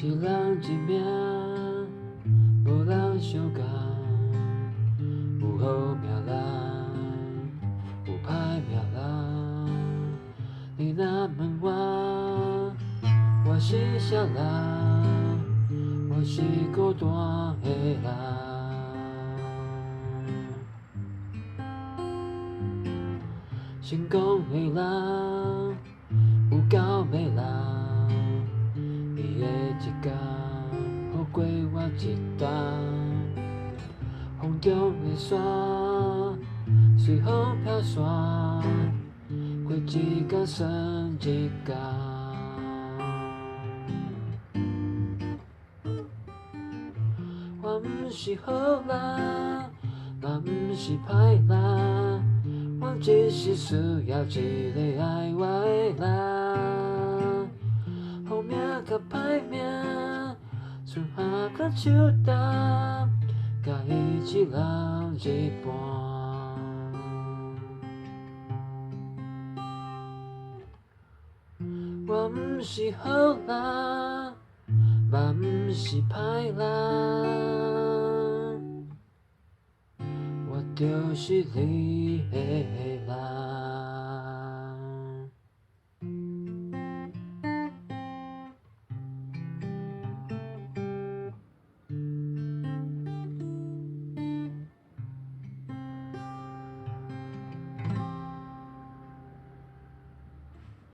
一人一命，无人相共。有好命人，有歹命人。你若问我是啥人？我是孤单的人。成功的人，有够迷人。伊的一天，好过我一天。风中的沙，随风飘散，过一天算一天。我不是好人，嘛不是歹人，我只是需要一个爱我的人。好命甲歹命，剩下甲手担，甲伊一人一半。我不是好人，嘛不是歹人，我就是你的人。